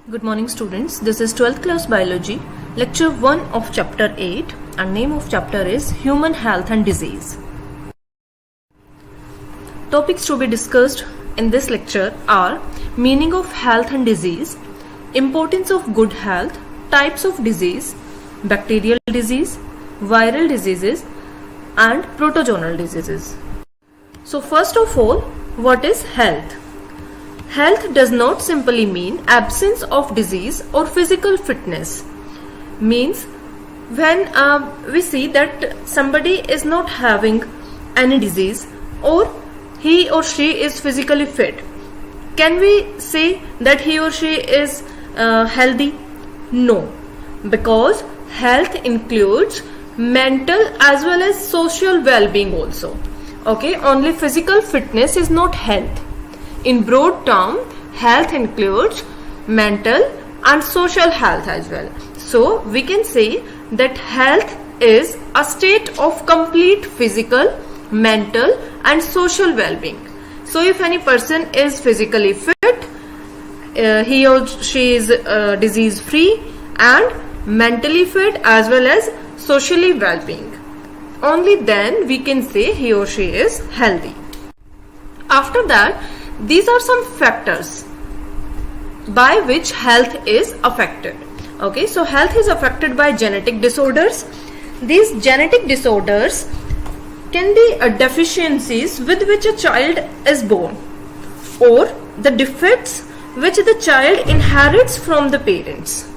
Good morning students, this is 12th class biology, lecture 1 of chapter 8 and name of chapter is Human Health and Disease. Topics to be discussed in this lecture are meaning of health and disease, importance of good health, types of disease, bacterial disease, viral diseases and protozoal diseases. So first of all, what is health? Health does not simply mean absence of disease or physical fitness. Means when we see that somebody is not having any disease or he or she is physically fit, can we say that he or she is healthy? No, because health includes mental as well as social well-being also. Okay, only physical fitness is not health. In broad term, health includes mental and social health as well. So we can say that health is a state of complete physical, mental and social well-being. So if any person is physically fit, he or she is disease free and mentally fit as well as socially well-being. Only then we can say he or she is healthy. After that, these are some factors by which health is affected. Okay, so health is affected by genetic disorders. These genetic disorders can be deficiencies with which a child is born or the defects which the child inherits from the parents.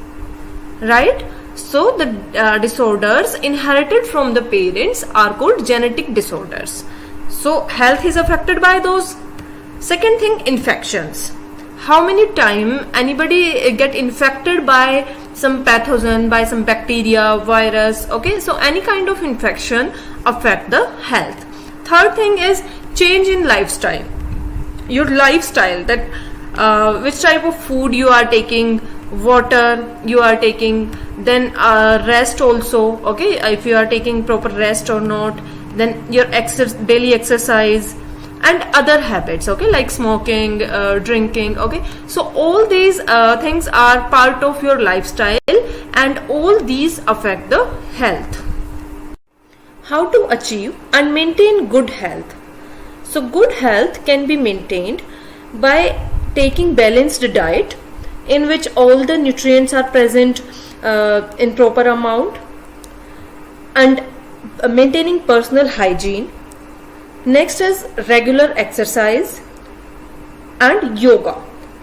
Right? So the disorders inherited from the parents are called genetic disorders. So health is affected by those. Second thing, infections. How many times anybody get infected by some pathogen, by some bacteria, virus. Okay, so any kind of infection affect the health. Third thing is change in lifestyle. Your lifestyle, that which type of food you are taking, water you are taking, then rest also. Okay, if you are taking proper rest or not, then your daily exercise and other habits, okay, like smoking, drinking. Okay, so all these things are part of your lifestyle and all these affect the health. How to achieve and maintain good health? So good health can be maintained by taking balanced diet in which all the nutrients are present in proper amount, and maintaining personal hygiene. Next is regular exercise and yoga.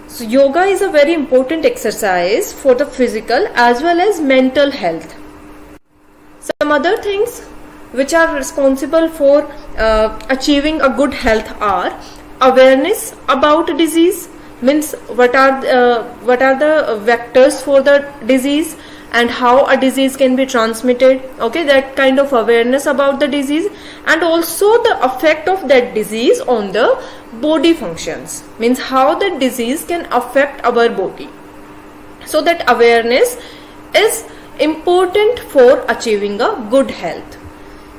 So yoga is a very important exercise for the physical as well as mental health. Some other things which are responsible for achieving a good health are awareness about disease, means what are the vectors for the disease and how a disease can be transmitted. Okay, that kind of awareness about the disease, and also the effect of that disease on the body functions, means how the disease can affect our body. So that awareness is important for achieving a good health.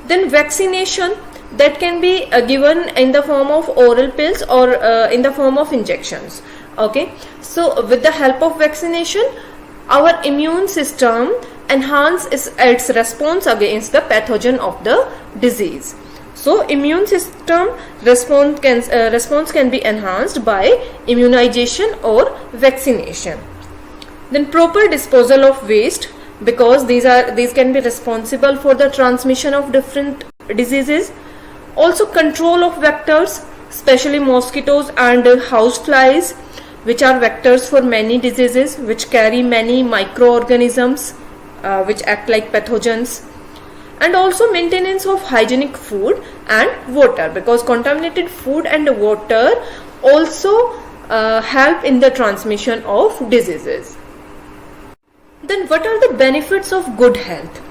Then vaccination, that can be given in the form of oral pills or in the form of injections. Okay, so with the help of vaccination, our immune system enhances its response against the pathogen of the disease. So immune system response can be enhanced by immunization or vaccination. Then proper disposal of waste, because these can be responsible for the transmission of different diseases. Also control of vectors, especially mosquitoes and house flies, which are vectors for many diseases, which carry many microorganisms which act like pathogens. And also maintenance of hygienic food and water, because contaminated food and water also help in the transmission of diseases. Then what are the benefits of good health?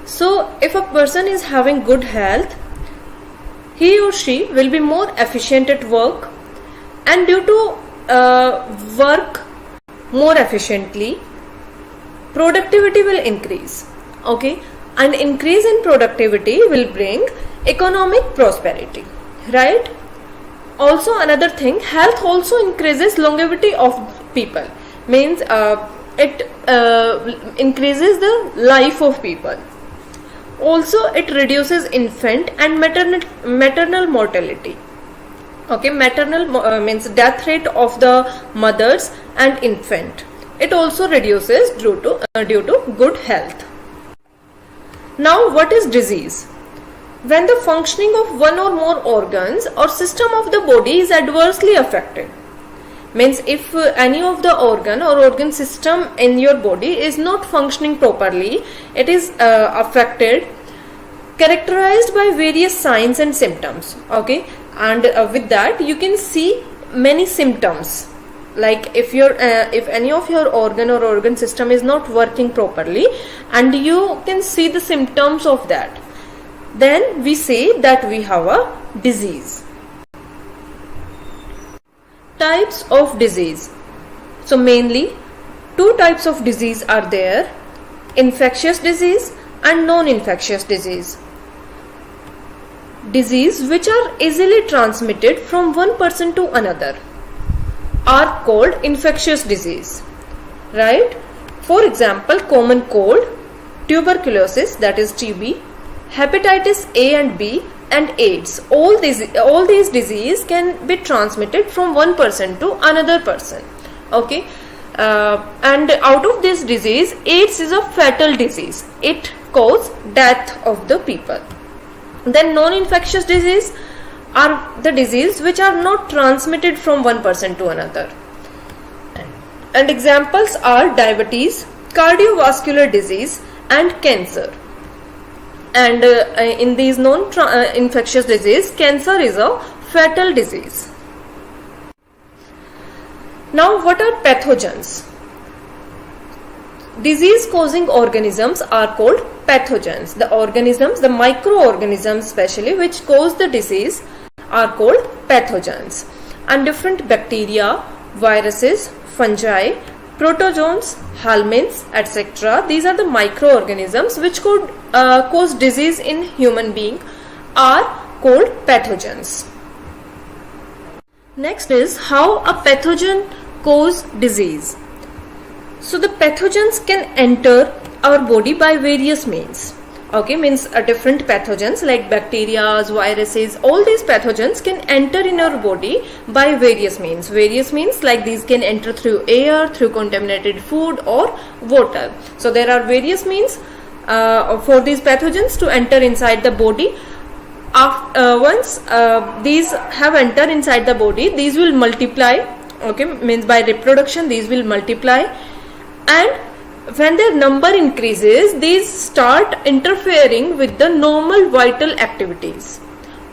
So if a person is having good health, he or she will be more efficient at work, and due to work more efficiently, productivity will increase. Okay, and increase in productivity will bring economic prosperity, right? Also another thing, health also increases longevity of people, means it increases the life of people. Also, it reduces infant and maternal mortality. Okay, maternal means death rate of the mothers and infant. It also reduces due to good health. Now, what is disease? When the functioning of one or more organs or system of the body is adversely affected. Means if any of the organ or organ system in your body is not functioning properly, it is affected, characterized by various signs and symptoms. Okay, and with that you can see many symptoms, like if any of your organ or organ system is not working properly, and you can see the symptoms of that, then we say that we have a disease. Types of disease. So mainly two types of disease are there: infectious disease and non-infectious disease. Disease which are easily transmitted from one person to another are called infectious disease, right? For example, common cold, tuberculosis, that is TB, hepatitis A and B, and AIDS. All these disease can be transmitted from one person to another person. Okay, and out of this disease, AIDS is a fatal disease. It causes death of the people. Then non-infectious disease are the disease which are not transmitted from one person to another. And examples are diabetes, cardiovascular disease, and cancer. And in these non-infectious disease, cancer is a fatal disease. Now, what are pathogens? Disease causing organisms are called pathogens. The organisms, the microorganisms especially, which cause the disease are called pathogens. And different bacteria, viruses, fungi, protozoans, helminths, etc. These are the microorganisms which could cause disease in human being, are called pathogens. Next is how a pathogen cause disease. So the pathogens can enter our body by various means. Okay, means different pathogens like bacteria, viruses, all these pathogens can enter in our body by various means. Various means like these can enter through air, through contaminated food or water. So there are various means for these pathogens to enter inside the body. Once these have entered inside the body, these will multiply. Okay, means by reproduction these will multiply, and when their number increases, these start interfering with the normal vital activities.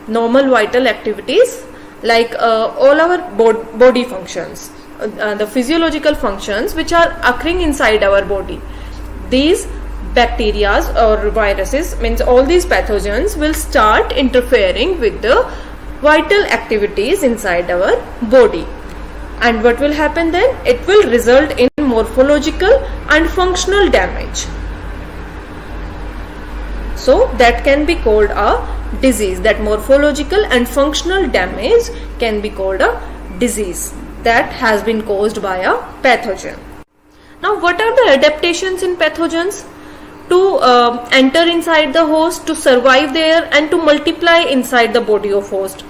Normal vital activities like all our body functions, the physiological functions which are occurring inside our body. These bacteria or viruses, means all these pathogens, will start interfering with the vital activities inside our body. And what will happen then? It will result in morphological and functional damage. So that can be called a disease. That morphological and functional damage can be called a disease that has been caused by a pathogen. Now, what are the adaptations in pathogens? To enter inside the host, to survive there, and to multiply inside the body of host.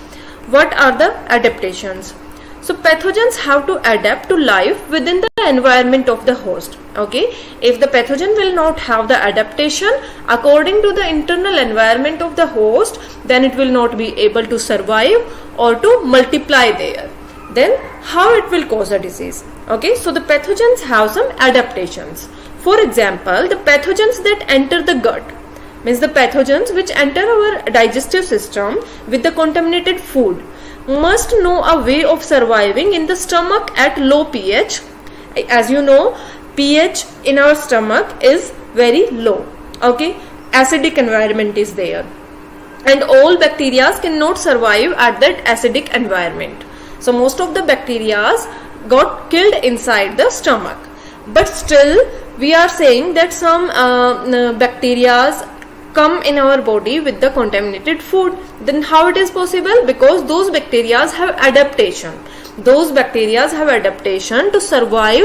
What are the adaptations? So pathogens have to adapt to life within the environment of the host. Okay, if the pathogen will not have the adaptation according to the internal environment of the host, then it will not be able to survive or to multiply there. Then how it will cause a disease? Okay, so the pathogens have some adaptations. For example, the pathogens that enter the gut, means the pathogens which enter our digestive system with the contaminated food, must know a way of surviving in the stomach at low pH. As you know, pH in our stomach is very low. Okay, acidic environment is there, and all bacteria cannot survive at that acidic environment. So most of the bacteria got killed inside the stomach, but still we are saying that some bacteria come in our body with the contaminated food. Then how it is possible? Because those bacteria have adaptation. those bacteria have adaptation to survive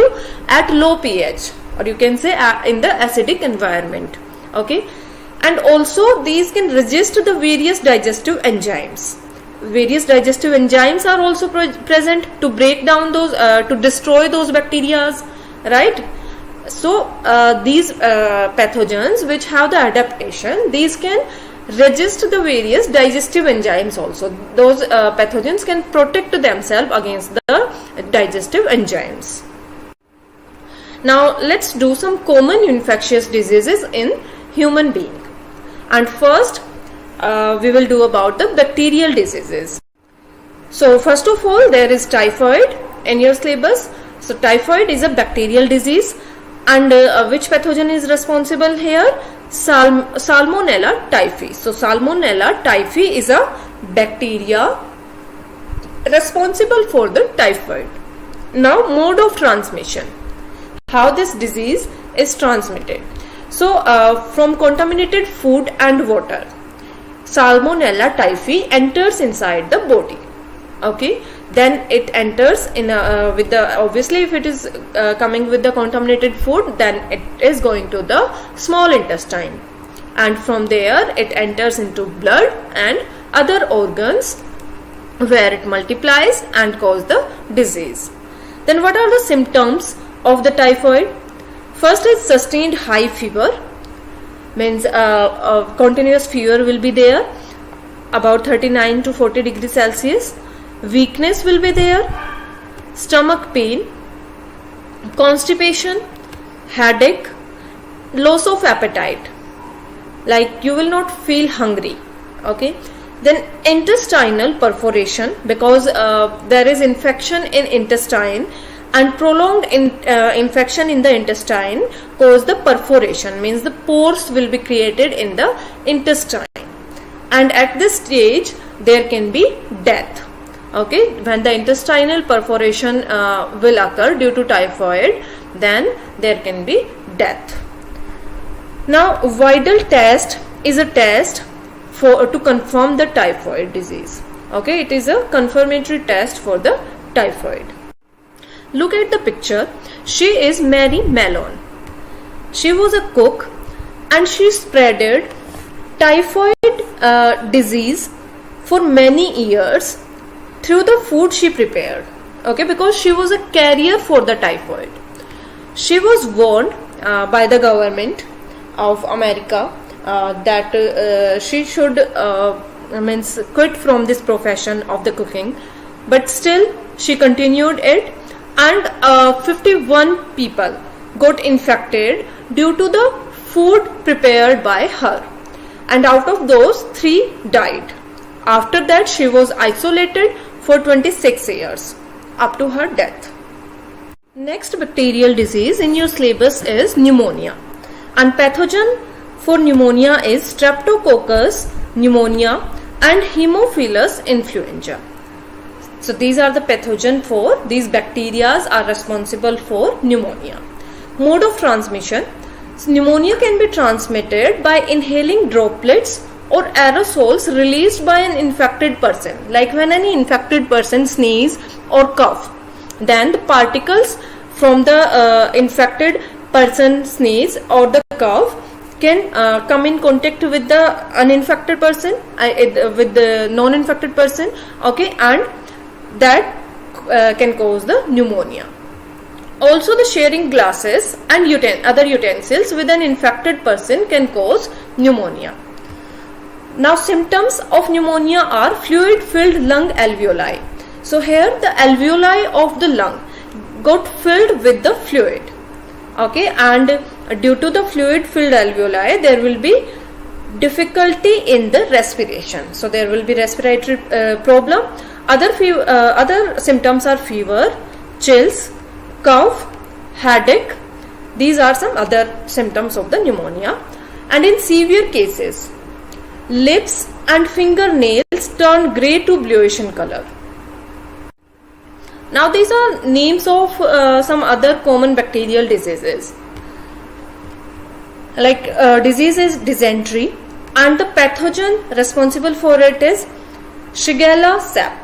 at low pH, or you can say in the acidic environment. Okay, and also these can resist the various digestive enzymes. Various digestive enzymes are also present to break down those, to destroy those bacteria, right? So these pathogens which have the adaptation, these can resist the various digestive enzymes also. Those pathogens can protect themselves against the digestive enzymes. Now let's do some common infectious diseases in human being. And first we will do about the bacterial diseases. So first of all, there is typhoid in your syllabus. So typhoid is a bacterial disease, and which pathogen is responsible here? Salmonella typhi. So Salmonella typhi is a bacteria responsible for the typhoid. Now mode of transmission, how this disease is transmitted. So from contaminated food and water, Salmonella typhi enters inside the body. Okay, then it enters in with the, obviously if it is coming with the contaminated food, then it is going to the small intestine, and from there it enters into blood and other organs where it multiplies and cause the disease. Then what are the symptoms of the typhoid? First is sustained high fever, means continuous fever will be there about 39 to 40 degrees Celsius. Weakness will be there, stomach pain, constipation, headache, loss of appetite, like you will not feel hungry. Okay, then intestinal perforation, because there is infection in intestine, and prolonged infection in the intestine cause the perforation, means the pores will be created in the intestine, and at this stage there can be death. Okay, when the intestinal perforation will occur due to typhoid, then there can be death. Now Widal test is a test to confirm the typhoid disease. Okay, it is a confirmatory test for the typhoid. Look at the picture. She is Mary Mallon. She was a cook and she spreaded typhoid disease for many years through the food she prepared. Okay, because she was a carrier for the typhoid. She was warned by the government of America that she should means quit from this profession of the cooking, but still she continued it, and 51 people got infected due to the food prepared by her, and out of those 3 died. After that she was isolated for 26 years up to her death. Next bacterial disease in your syllabus is pneumonia, and pathogen for pneumonia is Streptococcus pneumonia and Haemophilus influenza. So these are the pathogen for these bacteria are responsible for pneumonia. Mode of transmission, so pneumonia can be transmitted by inhaling droplets or aerosols released by an infected person, like when any infected person sneeze or cough, then the particles from the infected person sneeze or the cough can come in contact with the uninfected person, with the non-infected person. Okay, and that can cause the pneumonia. Also the sharing glasses and other utensils with an infected person can cause pneumonia. Now symptoms of pneumonia are fluid filled lung alveoli. So here the alveoli of the lung got filled with the fluid. Okay, and due to the fluid filled alveoli there will be difficulty in the respiration. So there will be respiratory problem. Other symptoms are fever, chills, cough, headache. These are some other symptoms of the pneumonia. And in severe cases, lips and fingernails turn grey to bluish in color. Now these are names of some other common bacterial diseases. Like disease is dysentery, and the pathogen responsible for it is Shigella sap.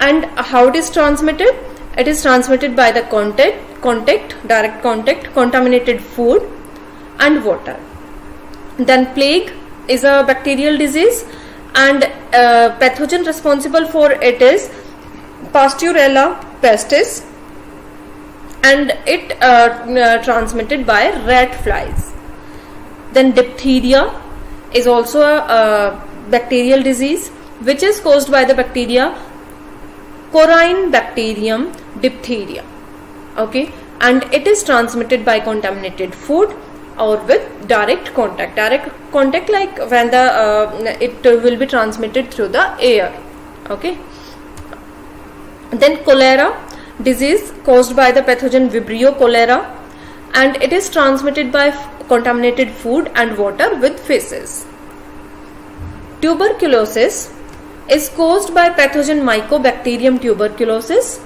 And how it is transmitted? It is transmitted by the direct contact, contaminated food and water. Then plague is a bacterial disease, and pathogen responsible for it is Pasteurella pestis, and it transmitted by rat flies. Then diphtheria is also a bacterial disease which is caused by the bacteria Corynebacterium diphtheria. Okay, and it is transmitted by contaminated food or with direct contact like when the it will be transmitted through the air. Okay. Then cholera disease caused by the pathogen Vibrio cholera, and it is transmitted by contaminated food and water with feces. Tuberculosis is caused by pathogen Mycobacterium tuberculosis,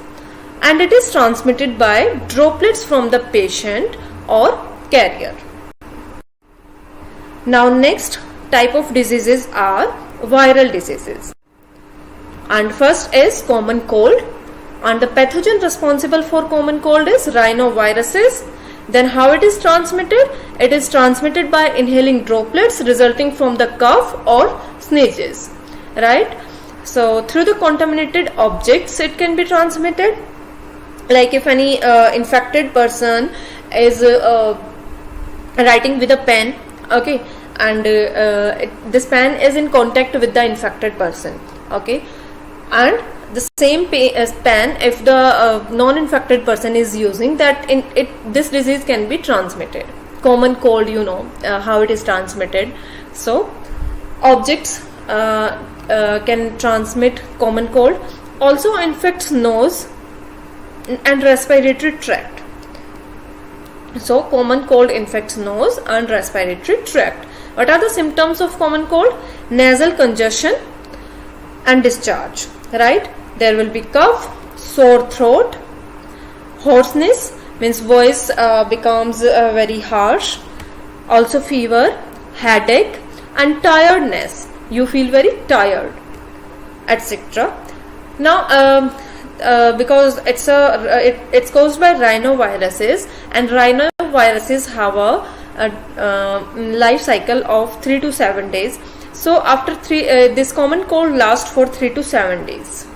and it is transmitted by droplets from the patient or carrier. Now next type of diseases are viral diseases, and first is common cold, and the pathogen responsible for common cold is rhinoviruses. Then how it is transmitted? It is transmitted by inhaling droplets resulting from the cough or sneezes, right? So through the contaminated objects it can be transmitted, like if any infected person is writing with a pen, okay, and this pen is in contact with the infected person, okay, and the same pen if the non-infected person is using that, this disease can be transmitted. Common cold, you know how it is transmitted. So objects can transmit common cold. Also infects nose and respiratory tract. So common cold infects nose and respiratory tract. What are the symptoms of common cold? Nasal congestion and discharge, right? There will be cough, sore throat, hoarseness, means voice becomes very harsh, also fever, headache and tiredness. You feel very tired, etc. Now because it's caused by rhinoviruses, and rhinoviruses have a life cycle of 3 to 7 days. So after this common cold lasts for 3 to 7 days.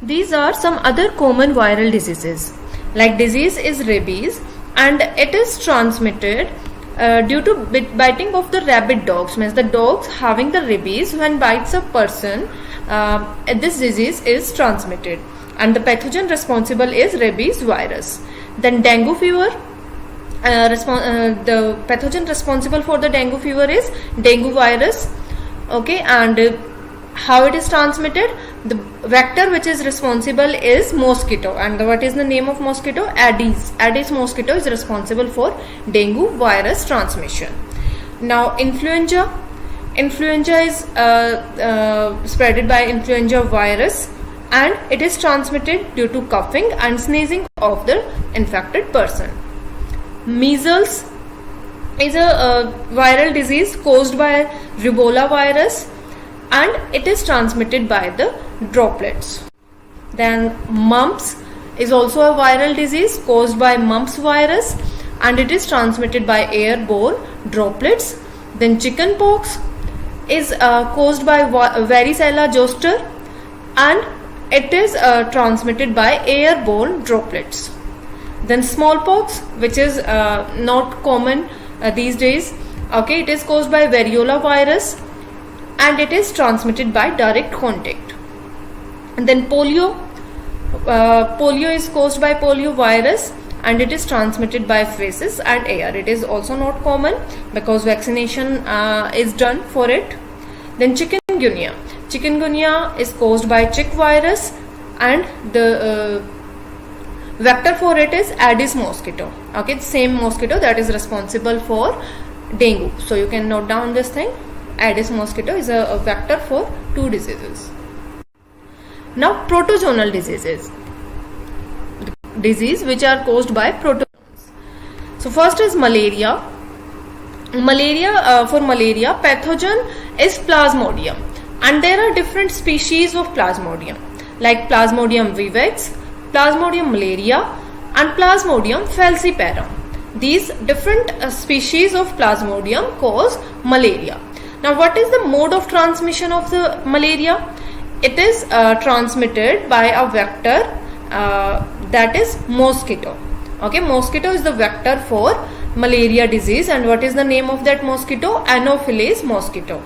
These are some other common viral diseases. Like disease is rabies, and it is transmitted due to biting of the rabid dogs, means the dogs having the rabies, when bites a person, this disease is transmitted, and the pathogen responsible is rabies virus. Then dengue fever, the pathogen responsible for the dengue fever is dengue virus, okay, and how it is transmitted? The vector which is responsible is mosquito, and what is the name of mosquito? Aedes mosquito is responsible for dengue virus transmission. Now influenza is spreaded by influenza virus, and it is transmitted due to coughing and sneezing of the infected person. Measles is a viral disease caused by Rubella virus, and it is transmitted by the droplets. Then mumps is also a viral disease caused by mumps virus, and it is transmitted by airborne droplets. Then chickenpox is caused by varicella zoster, and it is transmitted by airborne droplets. Then smallpox, which is not common these days, okay, it is caused by variola virus, and it is transmitted by direct contact. And then polio is caused by polio virus, and it is transmitted by feces and air. It is also not common because vaccination is done for it. Then chikungunya is caused by chick virus, and the vector for it is Aedes mosquito, okay, the same mosquito that is responsible for dengue. So you can note down this thing. Aedes mosquito is a vector for 2 diseases. Now protozoal diseases, disease which are caused by protozoans. So first is malaria. For malaria pathogen is Plasmodium, and there are different species of Plasmodium. like Plasmodium vivax, Plasmodium malaria, and Plasmodium falciparum. These different species of Plasmodium cause malaria. Now, what is the mode of transmission of the malaria? It is transmitted by a vector that is mosquito. Okay, mosquito is the vector for malaria disease. And what is the name of that mosquito? Anopheles mosquito.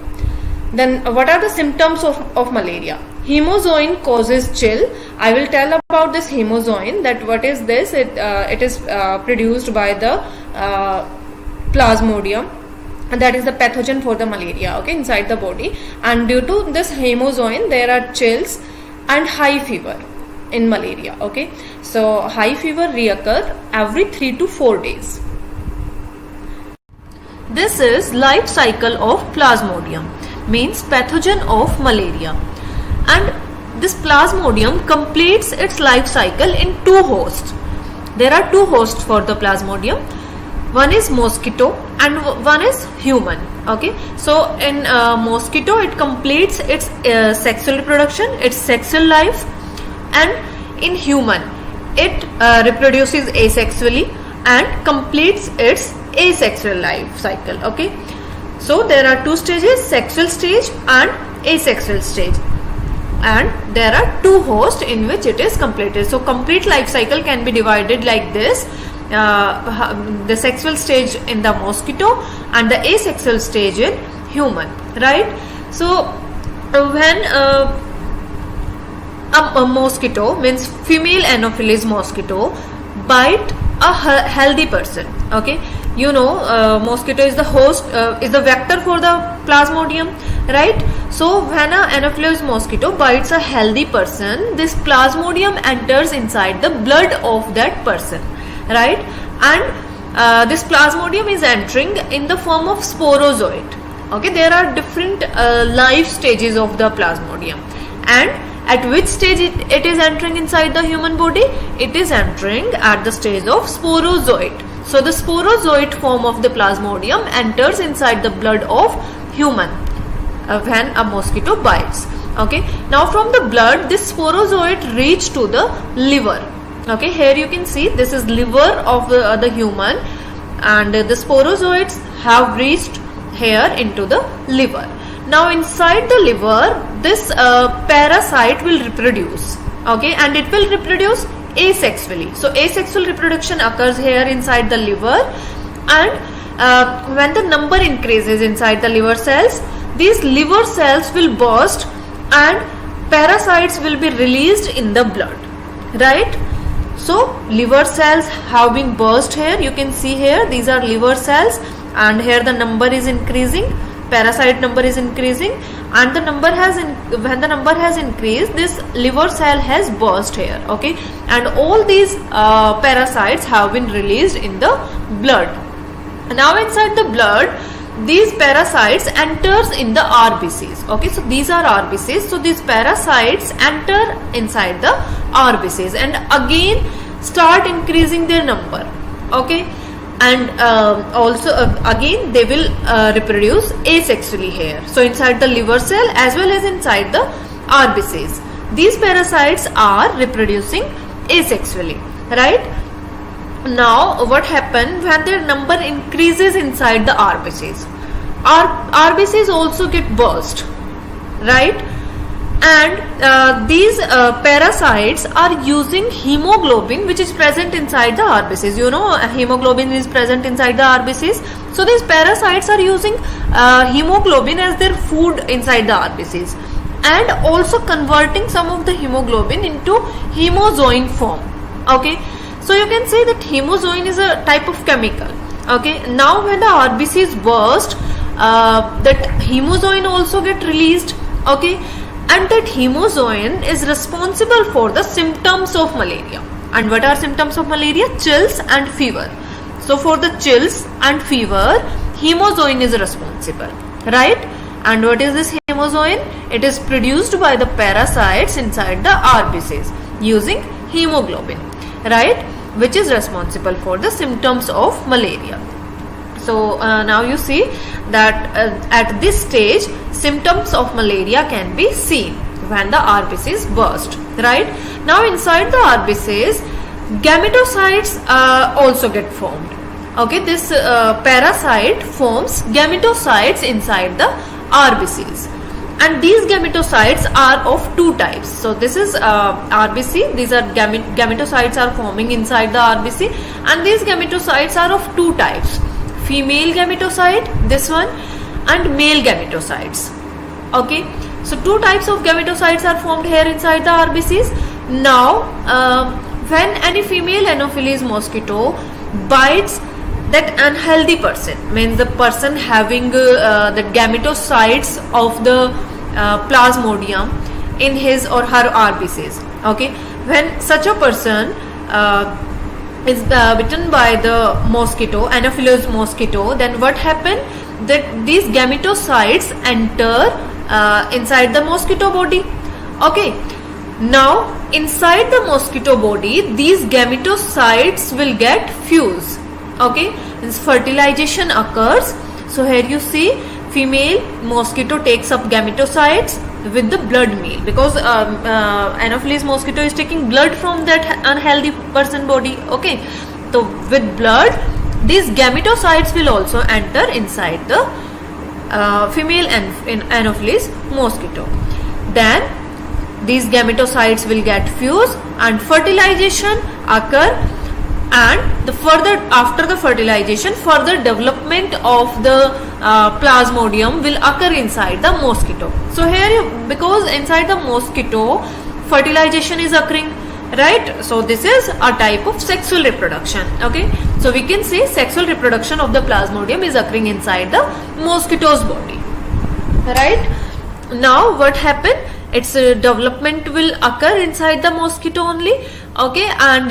Then what are the symptoms of malaria? Hemozoin causes chill. I will tell about this hemozoin, that what is this. It is produced by the Plasmodium, and that is the pathogen for the malaria, okay, inside the body. And due to this hemozoin, there are chills and high fever in malaria. Okay, so high fever reoccur every 3 to 4 days. This is life cycle of Plasmodium, means pathogen of malaria. And this Plasmodium completes its life cycle in 2 hosts. There are 2 hosts for the Plasmodium. One is mosquito and one is human. Okay, so in mosquito, it completes its sexual reproduction, its sexual life, and in human, it reproduces asexually and completes its asexual life cycle. Okay, so there are 2 stages, sexual stage and asexual stage, and there are 2 hosts in which it is completed. So complete life cycle can be divided like this: the sexual stage in the mosquito and the asexual stage in human, right? So when a mosquito, means female Anopheles mosquito, bite a healthy person, okay, you know, mosquito is the host, is the vector for the Plasmodium, right? So when a Anopheles mosquito bites a healthy person, this Plasmodium enters inside the blood of that person, right? And this Plasmodium is entering in the form of sporozoite. Okay, there are different life stages of the Plasmodium, and at which stage it is entering inside the human body? It is entering at the stage of sporozoite. So the sporozoite form of the Plasmodium enters inside the blood of human when a mosquito bites. Okay, now from the blood, this sporozoite reach to the liver. Okay, here you can see this is liver of the human, and the sporozoites have reached here into the liver. Now inside the liver, this parasite will reproduce, okay, and it will reproduce asexually. So asexual reproduction occurs here inside the liver, and when the number increases inside the liver cells, these liver cells will burst and parasites will be released in the blood, right? So liver cells have been burst here. You can see here these are liver cells, and here the number is increasing, parasite number is increasing, and the number has when the number has increased, this liver cell has burst here. Okay, and all these parasites have been released in the blood. Now inside the blood, these parasites enters in the RBCs. Okay, so these are RBCs. So these parasites enter inside the RBCs and again start increasing their number. Okay, and also again they will reproduce asexually here. So inside the liver cell as well as inside the RBCs, these parasites are reproducing asexually, right? Now what happens when their number increases inside the RBCs? RBCs also get burst, right? And these parasites are using hemoglobin which is present inside the RBCs. You know, hemoglobin is present inside the RBCs. So these parasites are using hemoglobin as their food inside the RBCs, and also converting some of the hemoglobin into hemozoin form. Okay, so you can say that hemozoin is a type of chemical. Okay, now when the RBCs burst, that hemozoin also get released. Okay, and that hemozoin is responsible for the symptoms of malaria. And what are symptoms of malaria? Chills and fever. So for the chills and fever, hemozoin is responsible, right? And what is this hemozoin? It is produced by the parasites inside the RBCs using hemoglobin, right? Which is responsible for the symptoms of malaria. So now you see that at this stage, symptoms of malaria can be seen when the RBCs burst. right? Now inside the RBCs, gametocytes also get formed. Okay, this parasite forms gametocytes inside the RBCs, and these gametocytes are of two types. So this is RBC, these are gametocytes are forming inside the RBC, and these gametocytes are of two types: female gametocyte, this one, and male gametocytes. Okay, so two types of gametocytes are formed here inside the RBCs. Now when any female Anopheles mosquito bites that unhealthy person, means the person having the gametocytes of the Plasmodium in his or her RBCs. Okay, when such a person is bitten by the mosquito, Anopheles mosquito, then what happen? That these gametocytes enter inside the mosquito body. Okay, now inside the mosquito body, these gametocytes will get fused. Okay, this fertilization occurs. So here you see female mosquito takes up gametocytes with the blood meal, because Anopheles mosquito is taking blood from that unhealthy person body. Okay, so with blood, these gametocytes will also enter inside the female Anopheles mosquito. Then these gametocytes will get fused and fertilization occur, and after the fertilization, further development of the Plasmodium will occur inside the mosquito. So here, because inside the mosquito fertilization is occurring, right? So this is a type of sexual reproduction. Okay, so we can say sexual reproduction of the Plasmodium is occurring inside the mosquito's body, right? Now what happened? Its development will occur inside the mosquito only. Okay, and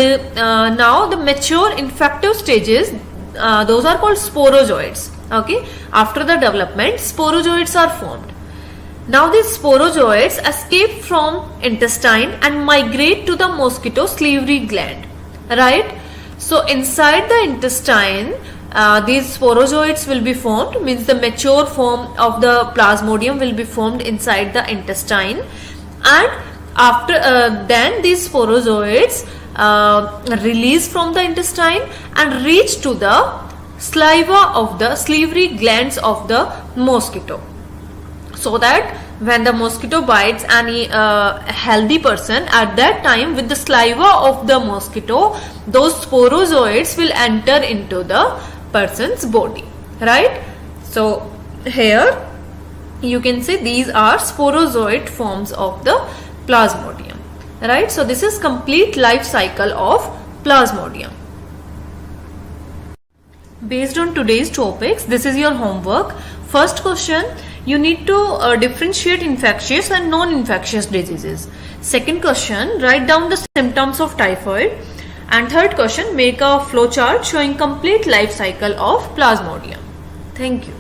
now the mature infective stages, those are called sporozoites. Okay, after the development, sporozoites are formed. Now these sporozoites escape from intestine and migrate to the mosquito salivary gland, right? So inside the intestine, these sporozoites will be formed, means the mature form of the Plasmodium will be formed inside the intestine, and after then these sporozoites release from the intestine and reach to the saliva of the salivary glands of the mosquito, so that when the mosquito bites any healthy person, at that time with the saliva of the mosquito, those sporozoites will enter into the person's body, right? So here you can see these are sporozoid forms of the Plasmodium, right? So this is complete life cycle of Plasmodium. Based on today's topics, this is your homework. First question, you need to differentiate infectious and non-infectious diseases. Second question, write down the symptoms of typhoid. And third question, make a flowchart showing complete life cycle of Plasmodium. Thank you.